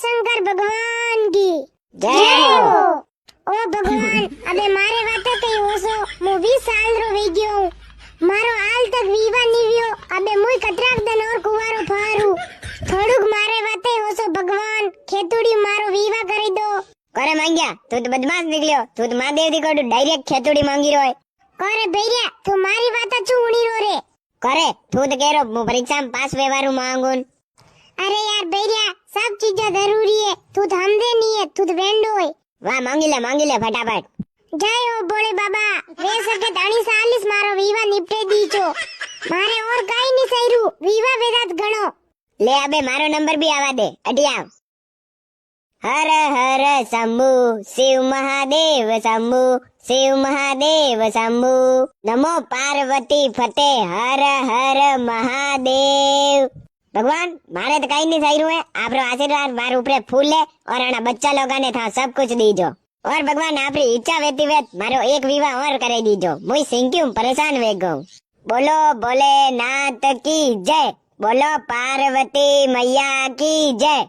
शंकर भगवान की जय हो। ओ भगवान अबे मारे वाते कई होसो मु 20 साल रो वे गयो मारो हाल तक विवाह निव्यो अबे मुई कतराक दन और कुवारो फारू थोड़ुक मारे वाते होसो भगवान खेतुड़ी मारो विवाह करी दो। करे मांग्या तू तो बदमाश निकलियो, तू तो महादेव दी कोड डायरेक्ट खेतुड़ी मांगी रोय। करे भैया तू मारी वाता चू उणी रो रे करे तू तो कह रो मु परीक्षा में पास वेवारू मांगून। अरे यार भैया सब चीजें जरूरी है तू तो हमदे नहीं है तू तो वेंडो है। वाह मांगी ले फटाफट। जय हो भोले बाबा वे सके 40 मारो विवाह निपटे दीचो मारे और काई नहीं सहीरू विवाह वेदात गणो ले अबे मारो नंबर भी आवा दे अटी आव। हर हर शंभु शिव महादेव शंभु शिव महादेव शंभु नमो पार्वती फतेह हर हर महादेव। भगवान मारे तो कहीं नहीं सही है, आपरो आशीर्वाद मार ऊपर फूल ले और आना बच्चा लोगा ने था सब कुछ दीजो और भगवान आपरी इच्छा वेती वेत मारो एक विवाह और करे दीजो मुई सिंक्यूं परेशान वे गो। बोलो भोलेनाथ की जय, बोलो पार्वती मैया की जय।